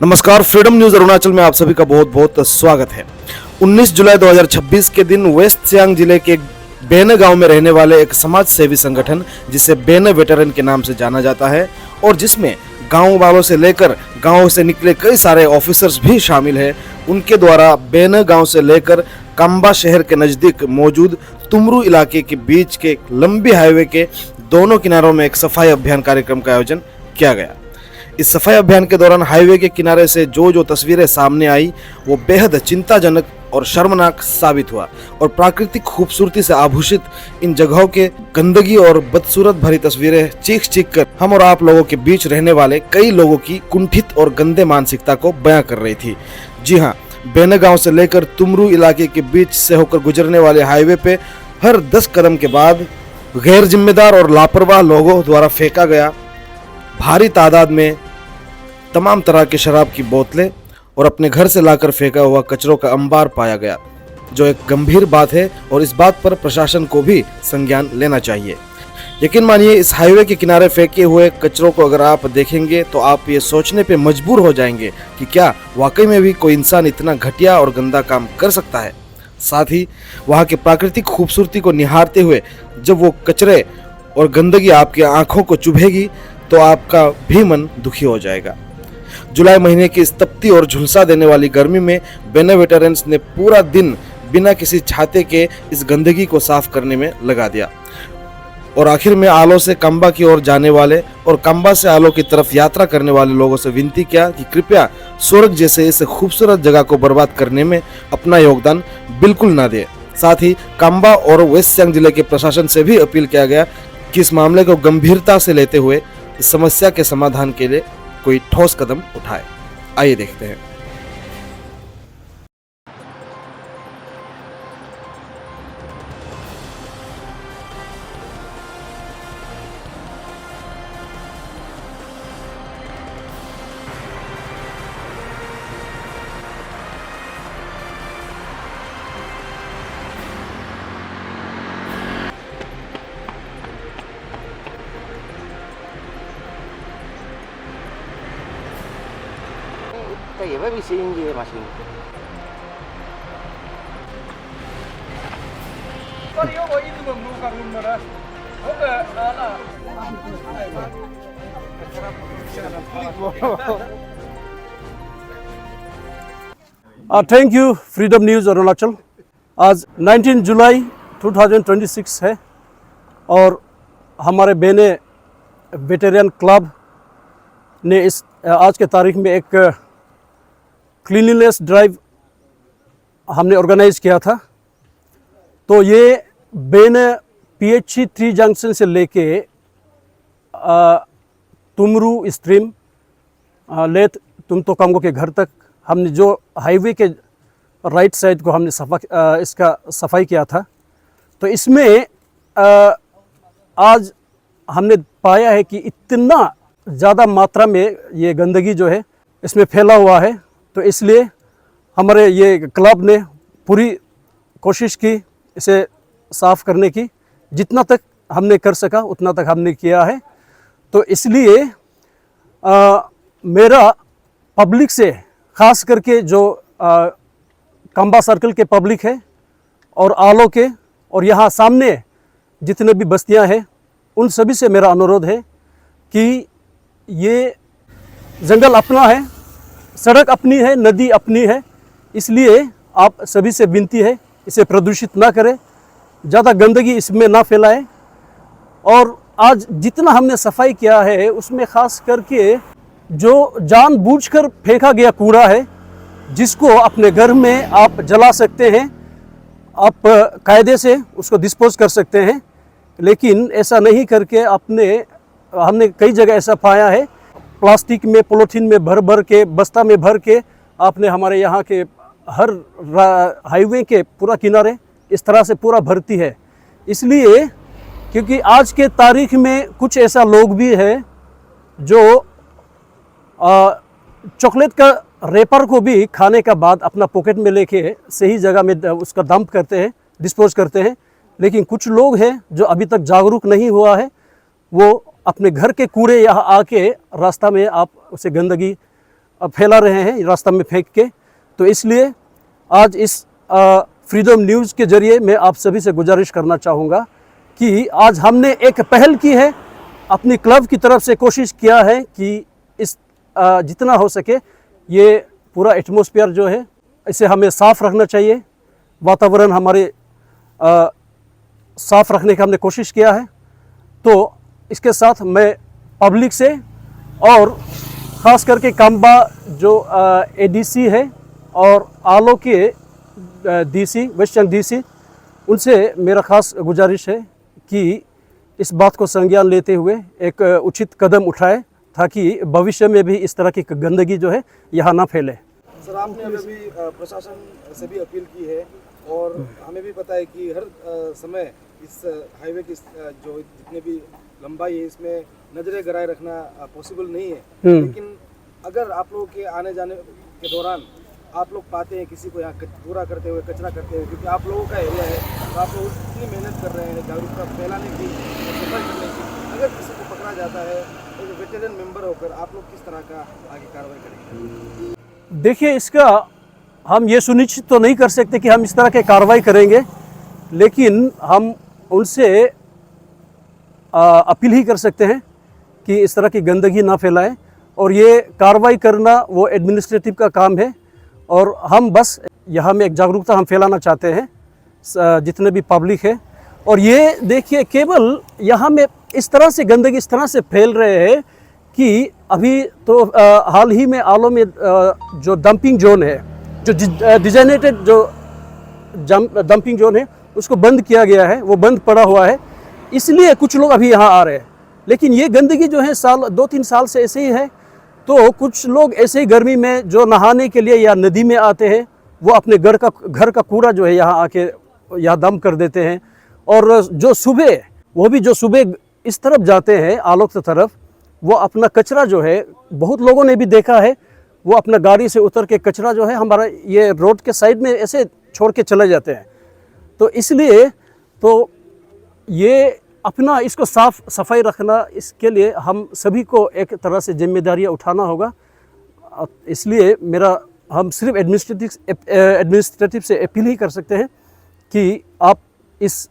नमस्कार, freedom news Arunachal में आप सभी का बहुत बहुत स्वागत है। 19 जुलाई 2026 के दिन वेस्ट सियांग जिले के बेन गांव में रहने वाले एक समाज सेवी संगठन जिसे बेन वेटरन के नाम से जाना जाता है और जिसमें गांव वालों से लेकर गांव से निकले कई सारे ऑफिसर्स भी शामिल हैं, उनके द्वारा बेन गांव से लेकर काम्बा शहर के नजदीक मौजूद तुमरू इलाके के बीच के लंबी हाईवे के दोनों किनारों में एक सफाई अभियान कार्यक्रम का आयोजन किया गया। इस सफाई अभियान के दौरान हाईवे के किनारे से जो तस्वीरें सामने आई वो बेहद चिंताजनक और शर्मनाक साबित हुआ और प्राकृतिक खूबसूरती से आभूषित इन जगहों के गंदगी और बदसूरत भरी तस्वीरें चीख कर हम और आप लोगों के बीच रहने वाले कई लोगों की कुंठित और गंदे मानसिकता को बयां कर रही थी। जी हाँ, बेन गांव से लेकर तुमरू इलाके के बीच से होकर गुजरने वाले हाईवे पे हर 10 कदम के बाद गैर जिम्मेदार और लापरवाह लोगों द्वारा फेंका गया भारी तादाद में तमाम तरह की शराब की बोतलें और अपने घर से लाकर फेंका हुआ कचरों का अंबार पाया गया, जो एक गंभीर बात है और इस बात पर प्रशासन को भी संज्ञान लेना चाहिए। यकीन मानिए, इस हाईवे के किनारे फेंके हुए कचरों को अगर आप देखेंगे तो आप ये सोचने पे मजबूर हो जाएंगे कि क्या वाकई में भी कोई इंसान इतना घटिया और गंदा काम कर सकता है। साथ ही वहाँ की प्राकृतिक खूबसूरती को निहारते हुए जब वो कचरे और गंदगी आपकी आंखों को चुभेगी तो आपका भी मन दुखी हो जाएगा। जुलाई महीने की इस तपती और झुलसा देने वाली गर्मी में बेन वेटरन्स ने पूरा दिन बिना किसी छाते के इस गंदगी को साफ करने में लगा दिया और आखिर में आलो से काम्बा की ओर जाने वाले और काम्बा से आलो की तरफ यात्रा करने वाले लोगों से विनती किया कि कृपया स्वर्ग जैसे इस खूबसूरत जगह को बर्बाद करने में अपना योगदान बिल्कुल ना दें। साथ ही काम्बा और वेस्ट सियांग जिले के प्रशासन से भी अपील किया गया कि इस मामले को गंभीरता से लेते हुए इस समस्या के समाधान के लिए कोई ठोस कदम उठाए। आइए देखते हैं। Cái với BC gì mà xin. Thank you freedom news Arunachal. आज 19 जुलाई 2026 है और हमारे बेने वेटेरियन क्लब ने इस आज के तारीख में एक क्लीनलीनेस ड्राइव हमने ऑर्गेनाइज किया था। तो ये बेन PHC 3 जंक्शन से लेके तुमरू स्ट्रीम लेत तुमतो कांगो के घर तक हमने जो हाईवे के राइट साइड को हमने इसका सफाई किया था। तो इसमें आज हमने पाया है कि इतना ज़्यादा मात्रा में ये गंदगी जो है इसमें फैला हुआ है। तो इसलिए हमारे ये क्लब ने पूरी कोशिश की इसे साफ़ करने की, जितना तक हमने कर सका उतना तक हमने किया है। तो इसलिए मेरा पब्लिक से ख़ास करके जो काम्बा सर्कल के पब्लिक है और आलो के और यहाँ सामने जितने भी बस्तियाँ हैं उन सभी से मेरा अनुरोध है कि ये जंगल अपना है, सड़क अपनी है, नदी अपनी है, इसलिए आप सभी से विनती है इसे प्रदूषित ना करें, ज़्यादा गंदगी इसमें ना फैलाएं। और आज जितना हमने सफाई किया है उसमें ख़ास करके जो जानबूझकर फेंका गया कूड़ा है जिसको अपने घर में आप जला सकते हैं, आप कायदे से उसको डिस्पोज कर सकते हैं, लेकिन ऐसा नहीं करके हमने कई जगह ऐसा पाया है प्लास्टिक में पॉलीथीन में भर के बस्ता में भर के आपने हमारे यहाँ के हर हाईवे के पूरा किनारे इस तरह से पूरा भरती है। इसलिए क्योंकि आज के तारीख में कुछ ऐसा लोग भी है जो चॉकलेट का रेपर को भी खाने का बाद अपना पॉकेट में लेके सही जगह में उसका डंप करते हैं, डिस्पोज करते हैं। लेकिन कुछ लोग हैं जो अभी तक जागरूक नहीं हुआ है, वो अपने घर के कूड़े यहाँ आके रास्ता में आप उसे गंदगी फैला रहे हैं रास्ता में फेंक के। तो इसलिए आज इस फ्रीडम न्यूज़ के ज़रिए मैं आप सभी से गुजारिश करना चाहूँगा कि आज हमने एक पहल की है, अपनी क्लब की तरफ से कोशिश किया है कि इस जितना हो सके ये पूरा एटमॉस्फेयर जो है इसे हमें साफ़ रखना चाहिए, वातावरण हमारे साफ़ रखने का हमने कोशिश किया है। तो इसके साथ मैं पब्लिक से और ख़ास करके काम्बा जो एडीसी है और आलो के डीसी वेस्ट सियांग डीसी, उनसे मेरा ख़ास गुजारिश है कि इस बात को संज्ञान लेते हुए एक उचित कदम उठाए ताकि भविष्य में भी इस तरह की गंदगी जो है यहाँ ना फैले। सर, आपने अभी प्रशासन से भी अपील की है और हमें भी पता है कि हर समय इस हाईवे की जो जितने भी लंबाई है इसमें नजरें गराए रखना पॉसिबल नहीं है, लेकिन अगर आप लोगों के आने जाने के दौरान आप लोग पाते हैं किसी को यहाँ कूड़ा करते हुए, कचरा करते हुए, क्योंकि आप लोगों का एरिया है तो आप लोग इतनी मेहनत कर रहे हैं जागरूकता फैलाने की, सफाई करने की, अगर किसी को पकड़ा जाता है तो वेटरन मेंबर होकर आप लोग किस तरह का आगे कार्रवाई करेंगे? देखिए, इसका हम ये सुनिश्चित तो नहीं कर सकते कि हम इस तरह के कार्रवाई करेंगे, लेकिन हम उनसे अपील ही कर सकते हैं कि इस तरह की गंदगी ना फैलाएं। और ये कार्रवाई करना वो एडमिनिस्ट्रेटिव का काम है और हम बस यहाँ में एक जागरूकता हम फैलाना चाहते हैं जितने भी पब्लिक है। और ये देखिए, केवल यहाँ में इस तरह से गंदगी इस तरह से फैल रहे हैं कि अभी तो हाल ही में आलो में जो डंपिंग जोन है, जो डिजाइनेटेड जो डंपिंग जोन है उसको बंद किया गया है, वो बंद पड़ा हुआ है, इसलिए कुछ लोग अभी यहाँ आ रहे हैं। लेकिन ये गंदगी जो है 2-3 साल से ऐसे ही है। तो कुछ लोग ऐसे ही गर्मी में जो नहाने के लिए या नदी में आते हैं वो अपने घर का कूड़ा जो है यहाँ आके यहाँ दम कर देते हैं। और जो सुबह, वो भी जो सुबह इस तरफ जाते हैं आलोक की तरफ, वो अपना कचरा जो है, बहुत लोगों ने भी देखा है, वो अपना गाड़ी से उतर के कचरा जो है हमारा ये रोड के साइड में ऐसे छोड़ के चले जाते हैं। तो इसलिए तो ये अपना इसको साफ सफाई रखना, इसके लिए हम सभी को एक तरह से जिम्मेदारियां उठाना होगा। इसलिए हम सिर्फ एडमिनिस्ट्रेटिव से अपील ही कर सकते हैं कि आप इस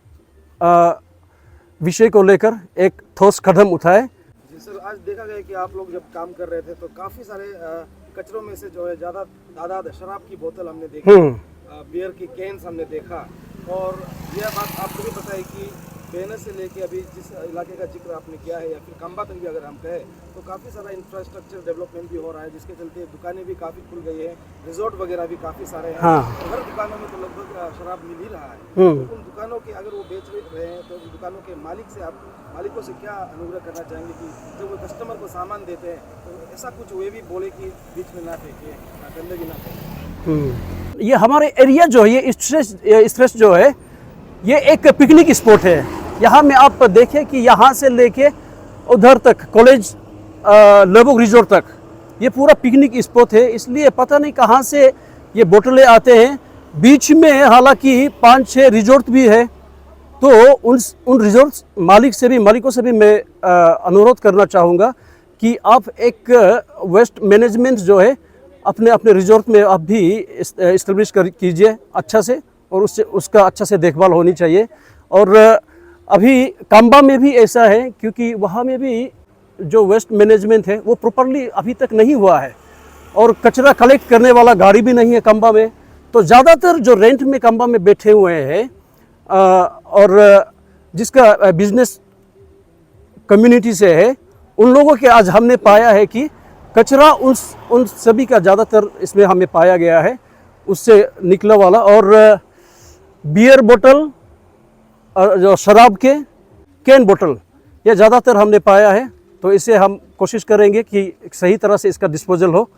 विषय को लेकर एक ठोस कदम उठाएं। जी सर, आज देखा गया कि आप लोग जब काम कर रहे थे तो काफ़ी सारे कचरों में से जो है ज़्यादा शराब की बोतल हमने देखी, बियर की कैंस हमने देखा। और यह बात आपको भी पता है कि बेनर से लेके अभी जिस इलाके का जिक्र आपने किया है या फिर काम्बा तक भी अगर हम कहें तो काफ़ी सारा इंफ्रास्ट्रक्चर डेवलपमेंट भी हो रहा है, जिसके चलते दुकानें भी काफ़ी खुल गई है, रिजॉर्ट वगैरह भी काफ़ी सारे हैं। हाँ। तो हर दुकानों में तो लगभग शराब मिल ही रहा है। तो उन दुकानों के अगर वो बेच रहे हैं तो उन दुकानों के मालिकों से क्या अनुग्रह करना चाहेंगे कि जब वो कस्टमर को सामान देते हैं तो ऐसा कुछ वे भी बोले कि बीच में ना फेंके, गंदगी ना फेंके? ये हमारे एरिया जो है, ये स्ट्रेस जो है, ये एक पिकनिक स्पॉट है। यहाँ में आप देखें कि यहाँ से लेके उधर तक कॉलेज लेबोग रिजोर्ट तक ये पूरा पिकनिक स्पॉट है। इसलिए पता नहीं कहाँ से ये बोतलें आते हैं। बीच में हालांकि 5-6 रिजोर्ट भी है, तो उन रिजोर्ट मालिकों से भी मैं अनुरोध करना चाहूँगा कि आप एक वेस्ट मैनेजमेंट जो है अपने रिजोर्ट में आप भी इस्टेब्लिश कीजिए अच्छा से, और उसका अच्छा से देखभाल होनी चाहिए। और अभी काम्बा में भी ऐसा है, क्योंकि वहाँ में भी जो वेस्ट मैनेजमेंट है वो प्रॉपरली अभी तक नहीं हुआ है, और कचरा कलेक्ट करने वाला गाड़ी भी नहीं है काम्बा में। तो ज़्यादातर जो रेंट में काम्बा में बैठे हुए हैं और जिसका बिजनेस कम्युनिटी से है, उन लोगों के आज हमने पाया है कि कचरा उन सभी का ज़्यादातर इसमें हमें पाया गया है, उससे निकला वाला। और बियर बोतल और जो शराब के कैन बोतल, ये ज़्यादातर हमने पाया है। तो इसे हम कोशिश करेंगे कि सही तरह से इसका डिस्पोजल हो।